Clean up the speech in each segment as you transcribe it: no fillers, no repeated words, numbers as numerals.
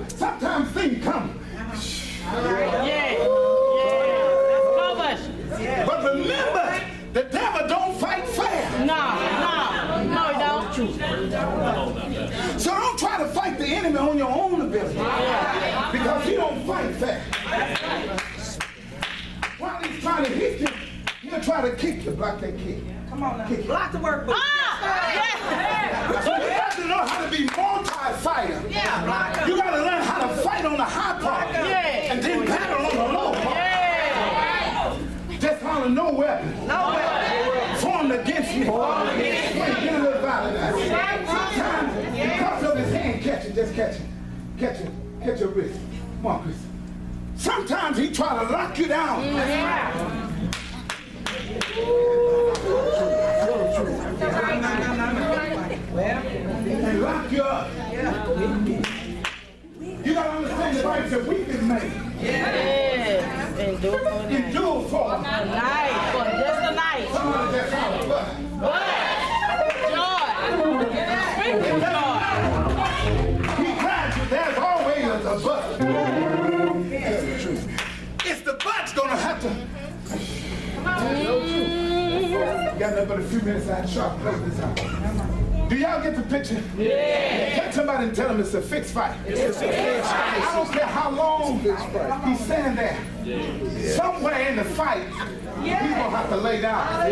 Sometimes things come. But remember, the devil don't fight fair. No, he don't. So don't try to fight the enemy on your own ability. Because he don't fight fair. While he's trying to hit you, he'll try to kick you. Block that kick. Come on now. Block the work. So you have to know how to be multi-fighter. Yeah. You got to learn how to fight on the high part. And then battle on the low part. Just holler, no weapon. No weapon. Formed against me. Get a little violent now. Sometimes, because of his hand catching, just catch it. Catch your wrist. Come on, Chris. Sometimes he try to lock you down. And lock you up. You gotta understand the Bible says weak is made. Endure for a Night, for just a night. Somebody just holler, but. He cried you, there's always a but. Tell the truth. It's the but's gonna have to. Got nothing but a few minutes. I had sharp play this out. Do y'all get the picture? Yeah. Get somebody and tell them it's a fixed fight. It's a fixed fight. I don't care how long he's standing there. Somewhere in the fight, he's gonna have to lay down.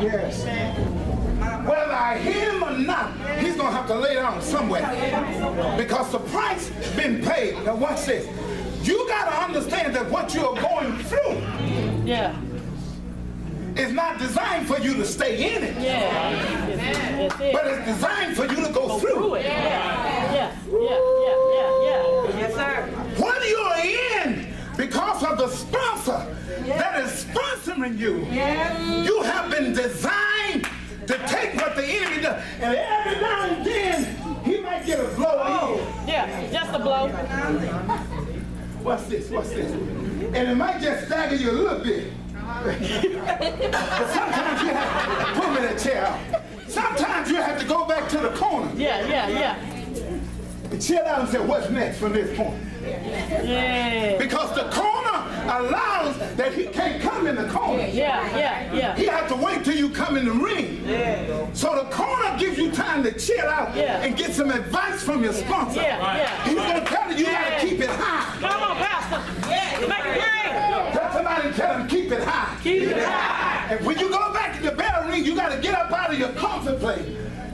Yes. Whether I hear him or not, he's gonna have to lay down somewhere. Because the price been paid. Now watch this. You gotta understand that what you're going through is not designed for you to stay in it. But it's designed for you to go through it. Yes, sir. When you're in, because of the sponsor that is sponsoring you, you have been designed to take what the enemy does. And every now and then, he might get a blow in. Just a blow. What's this? And it might just stagger you a little bit. But sometimes you have to pull me that chair out. Sometimes you have to go back to the corner. And chill out and say, what's next from this point? Because the corner allows that he can't come in the corner. He has to wait till you come in the ring. So the corner gives you time to chill out and get some advice from your sponsor. He's going to tell you got to keep it high. Come on, Pastor. Make it rain. Tell somebody and tell them keep it high. Keep it high. And when you go back to the bell ring, you got to get up out of your comfort place.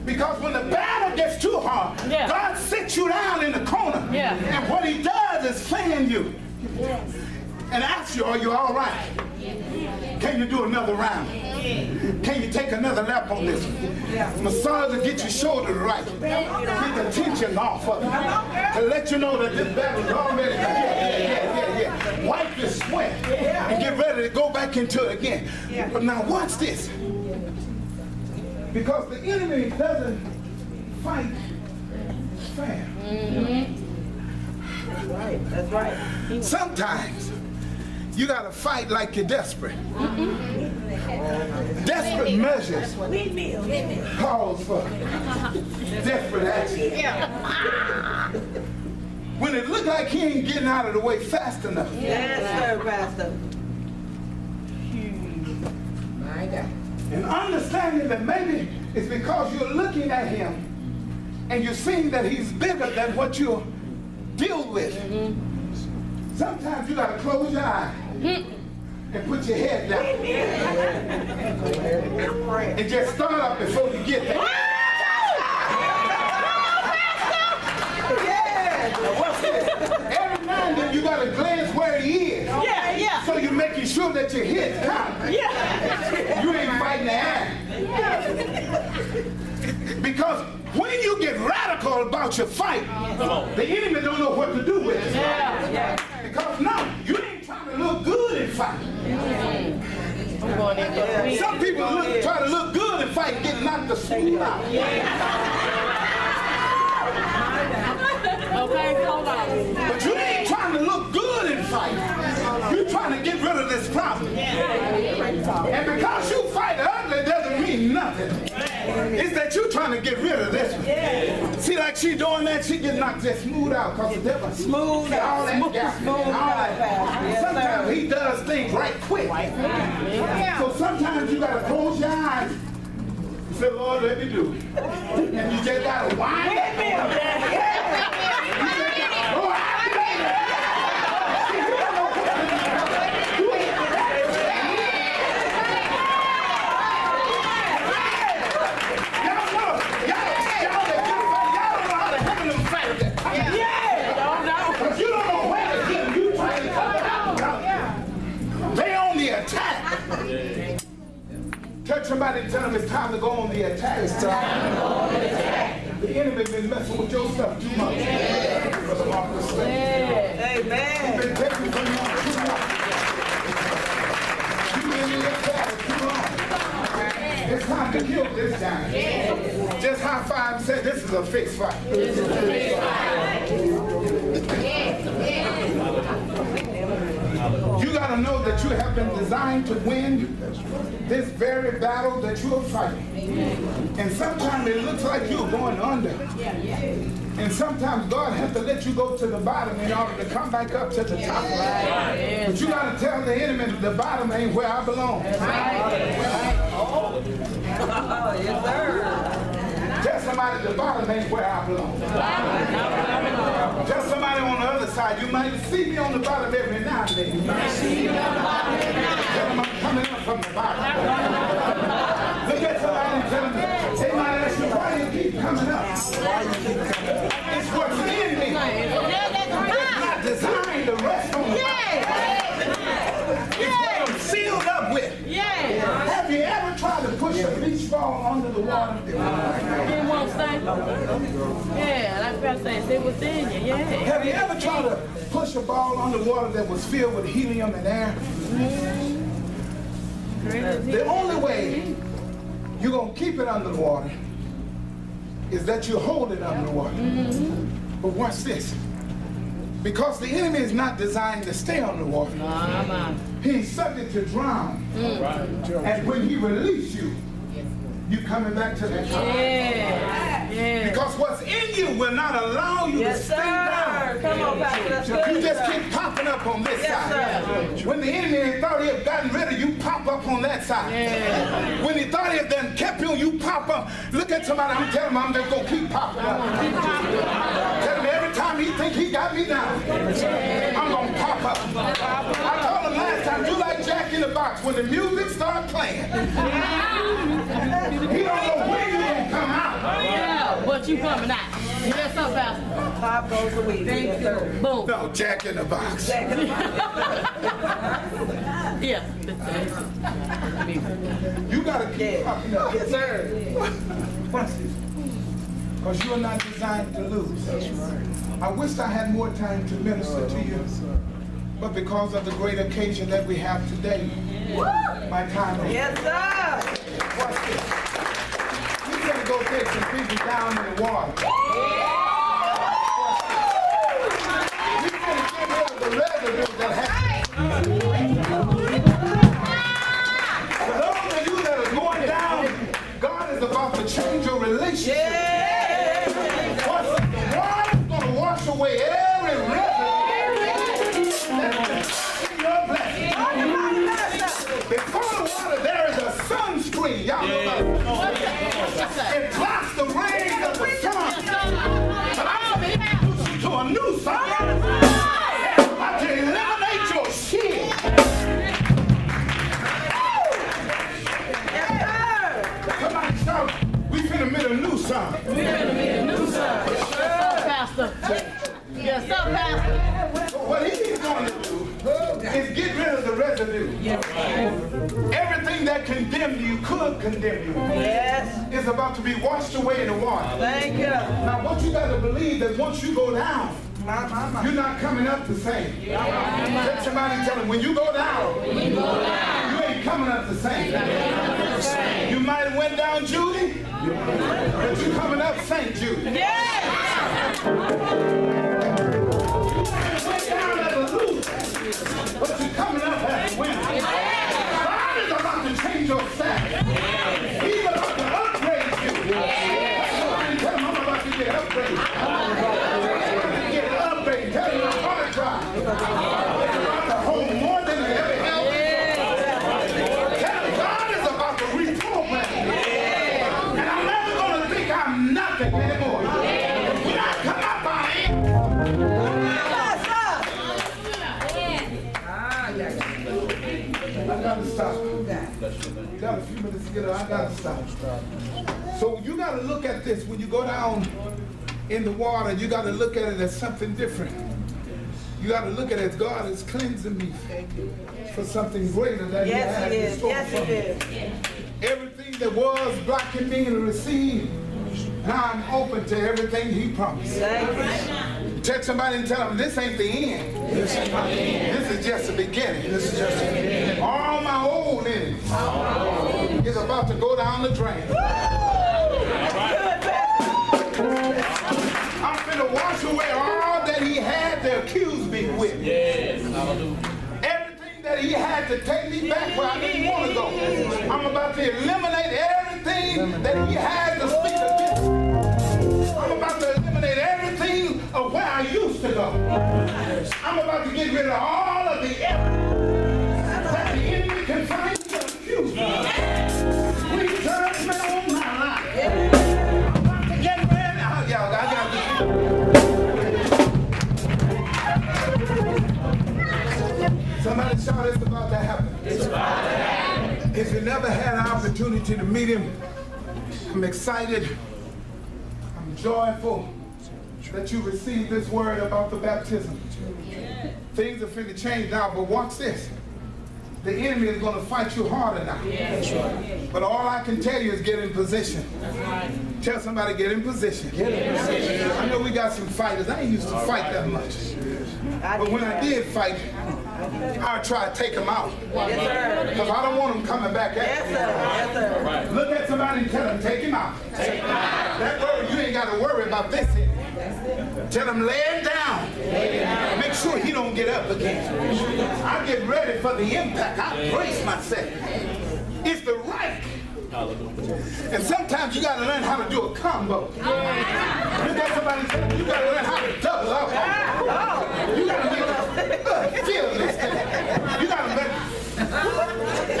Because when the battle gets too hard, God sits you down in the corner. And what he does is fan you. And asks you, are you all right? Can you do another round? Can you take another lap on this one? Massage to get your shoulder right. Get the tension off of it. To let you know that this battle is already wipe your sweat and get ready to go back into it again. But now watch this. Because the enemy doesn't fight fair. That's right. Sometimes you gotta fight like you're desperate. Desperate measures calls for desperate action. When it look like he ain't getting out of the way fast enough. Yes, sir, Pastor. My God. And understanding that maybe it's because you're looking at him and you're seeing that he's bigger than what you're dealing with. Sometimes you gotta close your eye and put your head down. And just start up before you get there. Every now and then you gotta glance where he is. So you're making sure that your head's counting. You ain't fighting the air. Because when you get radical about your fight, the enemy don't know what to do with it. Because no, you ain't trying to look good in fight. Some people try to look good in fight and get knocked the smooth out. Okay, hold on. But you ain't trying to look good in fight. You're trying to get rid of this problem. And because you fight ugly doesn't mean nothing. It's that you try trying to get rid of this one. Yeah. See, like she doing that, she get knocked just smooth out because the devil Smooth out. all that Smooth gap. out, Pastor. Yes, Sometimes sir. he does things right quick. So sometimes you gotta close your eyes and say, Lord, let me do it. And you just gotta wind up. You just gotta go out there. Touch somebody and tell them it's time to go on the attack. It's time to go on the attack. The enemy been messing with your stuff too much. Brother Marcus. Amen. He's been taking from you too much. You've been in this battle too long. It's time to kill this time. Just high five and say, this is a fixed fight. This is a fixed fight. You got to know that you have been designed to win this very battle that you are fighting. And sometimes it looks like you're going under. And sometimes God has to let you go to the bottom in order to come back up to the top. But you got to tell the enemy that the bottom ain't where I belong. Oh, yes, sir. Tell somebody the bottom ain't where I belong. Tell somebody on the other side, you might see me on the bottom every now and then. You might see me on the bottom every now and then. Tell them I'm coming up from the bottom. Look at somebody and tell them, they might ask you, why do you keep coming up? It's what's in me. It's not designed to rest on the bottom. It's what I'm sealed up with. Have you ever tried to push a beach ball under the water? It won't stay. Yeah, like Pastor said, stay within you. Yeah. Have you ever tried to push a ball underwater that was filled with helium and air? The only way you're going to keep it under the water is that you hold it under the water. But watch this. Because the enemy is not designed to stay on the water. He's subject to drown. And when he releases you, you coming back to the top. Because what's in you will not allow you to stay down. Come on, Pastor. That's good. You just keep popping up on this side. When the enemy thought he had gotten rid of you, pop up on that side. When he thought he had done kept you, you pop up. Look at somebody, I'm telling him I'm just going to keep popping up. Tell him every time he think he got me down, I'm going to pop up. I told him last time, you like Jack in the Box. When the music starts playing, he don't know when you're going to come out. But you coming out. Yes, sir, Pastor. Pop goes the weed. Yes, sir. Boom. No, Jack in the Box. Yeah. You got to keep popping up. Yes, sir. Watch this. Because you're not designed to lose. That's right. I wish I had more time to minister to you. But because of the great occasion that we have today, my time is. Yes, sir. Watch this. We're going to go take some people down in the water. We're going to get rid of the residue that has. For those of you that are going down, God is about to change your relationship. Watch this. The water's going to wash away every residue that's in your blessing. Before the water, there is a sunscreen. Y'all know about it. It blocks the rays of the sun. But I'm introduce you to a new sun. I can eliminate your sin. Somebody shout, we finna meet a new sun. Pastor. Yes, sir, Pastor. So what he's going to do is get rid of the residue. Everything that condemned you, could condemn you, is about to be washed away in the water. Thank you. Now what you got to believe that once you go down, you're not coming up the same. Let somebody tell them, when you go down, you ain't coming up the same. You might have went down Judy, but you're coming up St. Judy. You went down as a loser, but you're coming up as a winner. God is about to change your status. He's about to upgrade you. to hold more than it ever held before. Tell him God is about to reprogram me. And I'm never going to think I'm nothing anymore. When I come out my hand, I got to stop. You got a few minutes to get up. I got to stop. So you got to look at this when you go down in the water. You got to look at it as something different. You got to look at it as God is cleansing me for something greater that He has in store for me. Everything that was blocking me to receive, now I'm open to everything He promised. Text somebody and tell them this ain't the end. This is just the beginning. This is just the beginning. All my old enemies is about to go down the drain. I'm finna wash away all that he had to accuse me with. Yes. Everything that he had to take me back where I didn't want to go. I'm about to eliminate everything that he had to speak against. I'm about to eliminate everything of where I used to go. I'm about to get rid of all of the evidence that the enemy can find to accuse me. Sweet judgment on my life. I'm about to get rid of y'all. I got to somebody shout, it's about to happen. It's about to happen. If you never had an opportunity to meet him, I'm excited. I'm joyful that you received this word about the baptism. Things are finna change now, but watch this. The enemy is going to fight you harder now. But all I can tell you is get in position. Tell somebody, get in position. I know we got some fighters. I ain't used to fight that much. But when I did fight, I try to take them out. Because I don't want them coming back at me. Look at somebody and tell them, take him out. That word, you ain't got to worry about this. Tell him, lay it down. Make sure he don't get up again. I get ready for the impact. I brace myself. It's the right. And sometimes you got to learn how to do a combo. Look at somebody and tell them, you got to learn how to double up. You got to make feel this thing. You got to make.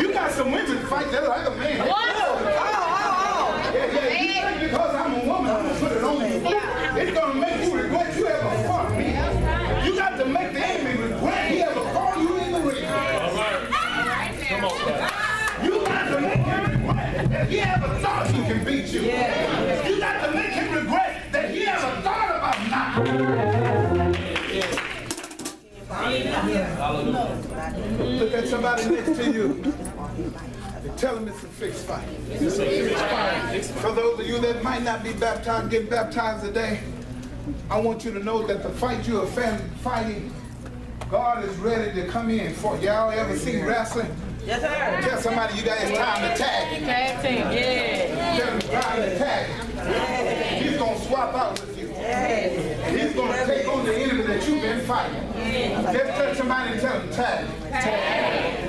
You got some women fight that like a man. Yeah, because I'm a woman, I'm going to put it on you. It's going to make you regret you ever fought me. You got to make the enemy regret he ever fought you in the ring. All right. Come on, guys. You got to make him regret that he ever thought he can beat you. You got to make him regret that he ever thought about not. Look at somebody next to you. Tell them it's a fixed fight. For those of you that might not be baptized, get baptized today, I want you to know that the fight you are fighting, God is ready to come in for. Y'all ever seen wrestling? Yes, sir. Tell somebody you got it's time to tag. Tag team, yeah. Tell them it's time to tag. He's going to swap out with you. He's going to take on the enemy that you've been fighting. Just touch somebody and tell them tag.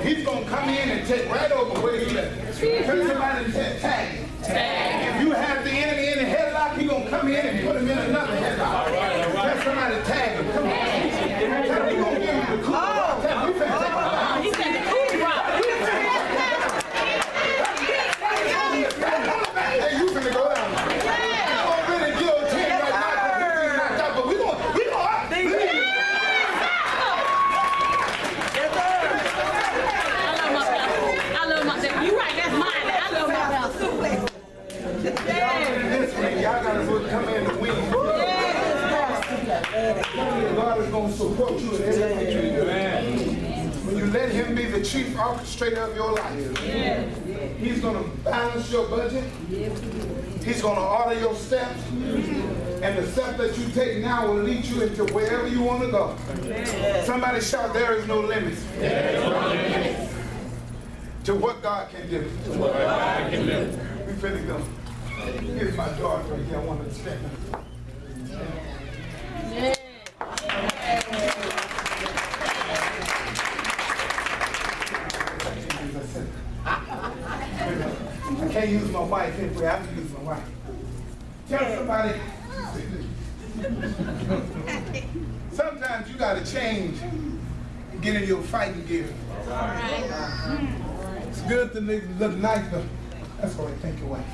He's going to come in and take right over where you left. Touch somebody and tell tag. If you have the enemy in a headlock, he's going to come in and put him in another headlock. Tell somebody to tag him. Come on. Tell him he's going to give you the cool. Tell him you finna take him. He said the cool rock. Hey, you finna go down. I'm going to really guillotine right now because we're knocked out, but we going up. I love my dad. You right, that's mine. I love my dad. This week, y'all got to come in and win. God is going to support you in everything you do. When you let him be the chief orchestrator of your life, he's going to balance your budget. He's going to order your steps. And the step that you take now will lead you into wherever you want to go. Somebody shout, there is no limits. To what God can do. We finna go. Here's my daughter right here. I want to stand. I can't use my wife anyway. I have to use my wife. Tell somebody. Sometimes you got to change get in your fighting gear. It's good to look nice, but that's all right. Thank you, wife.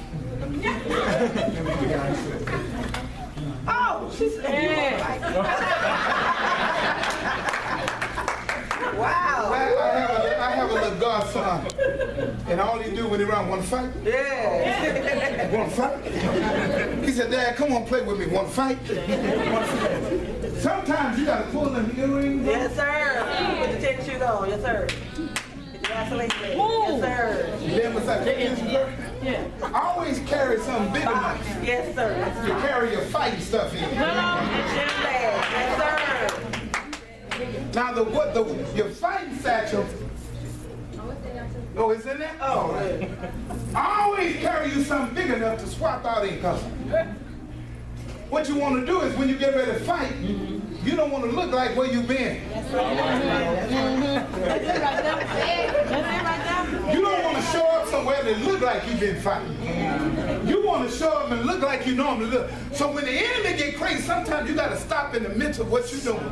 Oh, she said. Wow. I have a little godson, and all he do when he run, want to fight? Yeah. Want to fight? He said, Dad, come on, play with me. Want to fight? Sometimes you got to pull them earrings. Yes, sir. With the tennis shoes on. Yes, sir. With the Vaseline. Yes, sir. Then was that Yeah. I always carry something big enough Yes, sir. to carry your fighting stuff in. Gym bag. Yes, sir. Now your fighting satchel. Oh, it's in there? Oh, right. I always carry you something big enough to swap out in custom. What you want to do is when you get ready to fight, you don't want to look like where you've been. That's it right there. That's it right there. You don't want to show up somewhere that look like you've been fighting. You want to show up and look like you normally look. So when the enemy get crazy, sometimes you got to stop in the midst of what you're doing.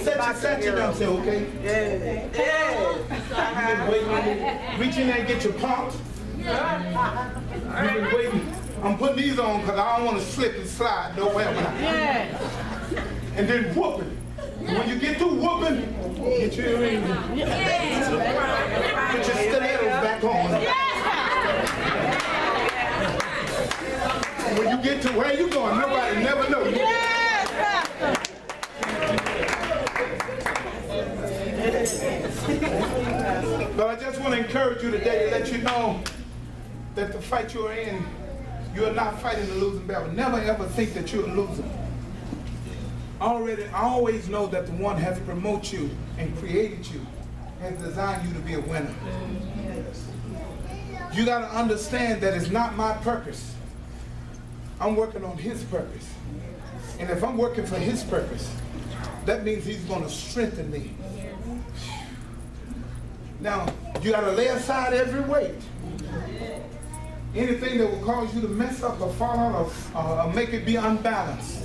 Set you down and say, okay? Yeah. You've been waiting. Reach in there and get your pumps. You've been waiting. I'm putting these on because I don't want to slip and slide nowhere. Yeah. And then whooping. When you get through whooping, get your earrings. Put your stilettos back on. When you get to where you going, nobody never knows. But I just want to encourage you today to let you know that the fight you're in, you're not fighting a losing battle. Never ever think that you're a loser. I always know that the one has promoted you and created you, has designed you to be a winner. You got to understand that it's not my purpose. I'm working on his purpose. And if I'm working for his purpose, that means he's going to strengthen me. Now, you got to lay aside every weight. Anything that will cause you to mess up or fall out or make it be unbalanced.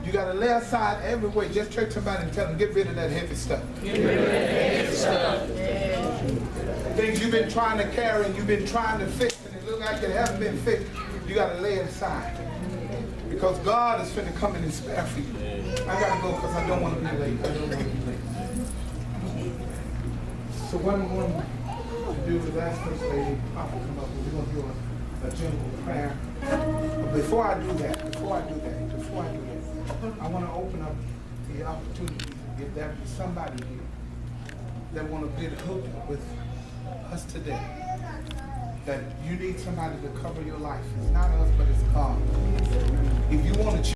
You got to lay aside every weight. Just turn to somebody and tell them, get rid of that heavy stuff. Get rid of that heavy stuff. Things you've been trying to carry and you've been trying to fix and it looks like it hasn't been fixed. You got to lay it aside. Because God is finna come in and spare for you. I got to go because I don't want to be late. I don't want to be late. So what I'm going to do is ask First Lady Papa to come up and we're going to do a general prayer. But before I do that, I want to open up the opportunity if there be somebody here that want to get hooked with us today. That you need somebody to cover your life. It's not us, but it's God. If you want to